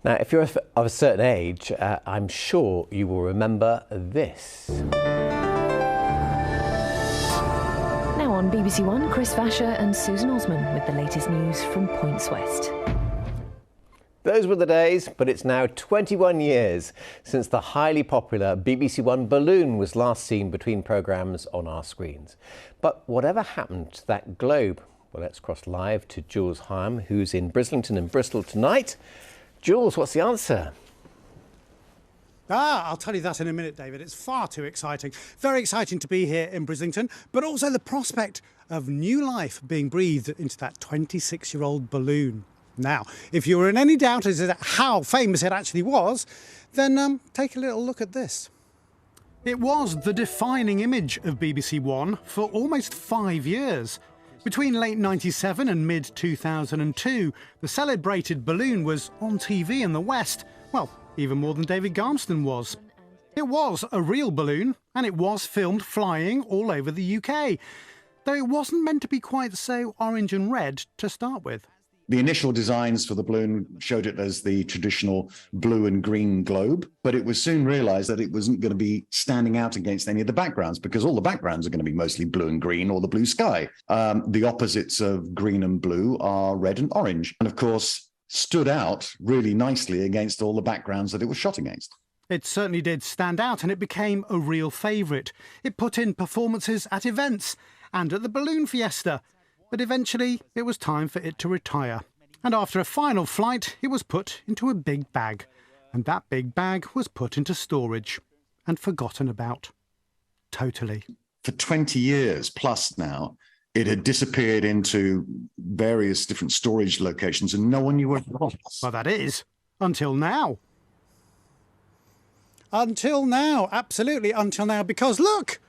Now, if you're of a certain age, I'm sure you will remember this. Now on BBC1, Chris Vasher and Susan Osman with the latest news from Points West. Those were the days, but it's now 21 years since the highly popular BBC1 balloon was last seen between programmes on our screens. But whatever happened to that globe? Well, let's cross live to Jules Hyam, who's in Brislington in Bristol tonight. Jules, what's the answer? I'll tell you that in a minute, David. It's far too exciting. Very exciting to be here in Brislington, but also the prospect of new life being breathed into that 26-year-old balloon. Now, if you were in any doubt as to how famous it actually was, then take a little look at this. It was the defining image of BBC One for almost 5 years. Between late 97 and mid-2002, the celebrated balloon was on TV in the West, well, even more than David Garmston was. It was a real balloon, and it was filmed flying all over the UK, though it wasn't meant to be quite so orange and red to start with. The initial designs for the balloon showed it as the traditional blue and green globe, but it was soon realised that it wasn't going to be standing out against any of the backgrounds, because all the backgrounds are going to be mostly blue and green or the blue sky. The opposites of green and blue are red and orange, and of course stood out really nicely against all the backgrounds that it was shot against. It certainly did stand out, and it became a real favourite. It put in performances at events and at the Balloon Fiesta. But eventually it was time for it to retire. And after a final flight, it was put into a big bag. And that big bag was put into storage and forgotten about. Totally. For 20 years plus now, it had disappeared into various different storage locations and no one knew where it was. Well, that is, until now. Until now, absolutely until now, because look,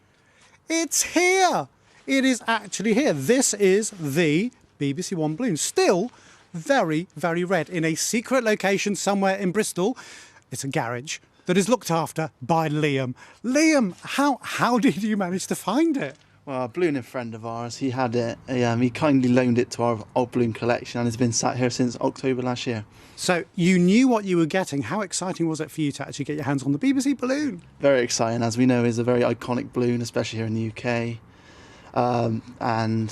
it's here. It is actually here. This is the BBC One balloon. Still very, very red in a secret location somewhere in Bristol. It's a garage that is looked after by Liam. Liam, how did you manage to find it? Well, a ballooning friend of ours, he had it. He kindly loaned it to our old balloon collection and it's been sat here since October last year. So you knew what you were getting. How exciting was it for you to actually get your hands on the BBC balloon? Very exciting. As we know, it's a very iconic balloon, especially here in the UK. And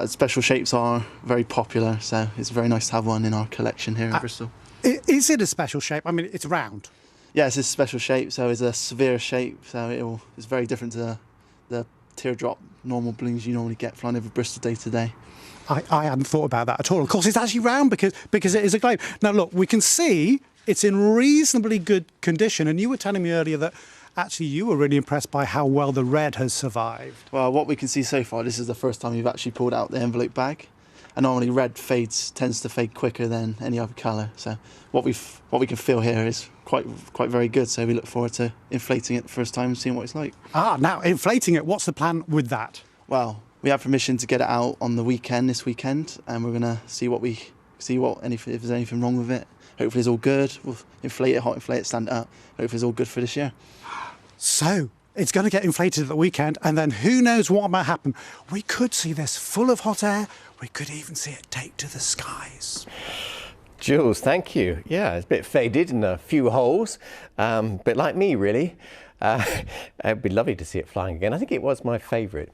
special shapes are very popular, so it's very nice to have one in our collection here in Bristol. Is it a special shape? I mean, it's round. Yeah, it's a special shape, so it's a sphere shape, so it's very different to the teardrop normal balloons you normally get flying over Bristol day to day. I hadn't thought about that at all. Of course, it's actually round because it is a globe. Now, look, we can see it's in reasonably good condition, and you were telling me earlier that actually you were really impressed by how well the red has survived. Well, what we can see so far, this is the first time we've actually pulled out the envelope bag, and normally red tends to fade quicker than any other colour. So what we can feel here is quite very good. So we look forward to inflating it the first time and seeing what it's like. Now inflating it. What's the plan with that? Well, we have permission to get it out on the weekend, this weekend, and we're gonna see if there's anything wrong with it. Hopefully it's all good. We'll inflate it, hot inflate it, stand it up. Hopefully it's all good for this year. So it's going to get inflated at the weekend, and then who knows what might happen. We could see this full of hot air. We could even see it take to the skies. Jules, thank you. Yeah, it's a bit faded in a few holes, bit like me, really. It'd be lovely to see it flying again. I think it was my favourite.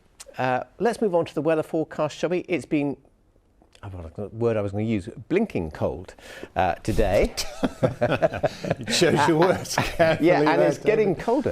Let's move on to the weather forecast, shall we? It's been, the word I was going to use, blinking cold today. It shows your words carefully. Yeah, and it's getting colder.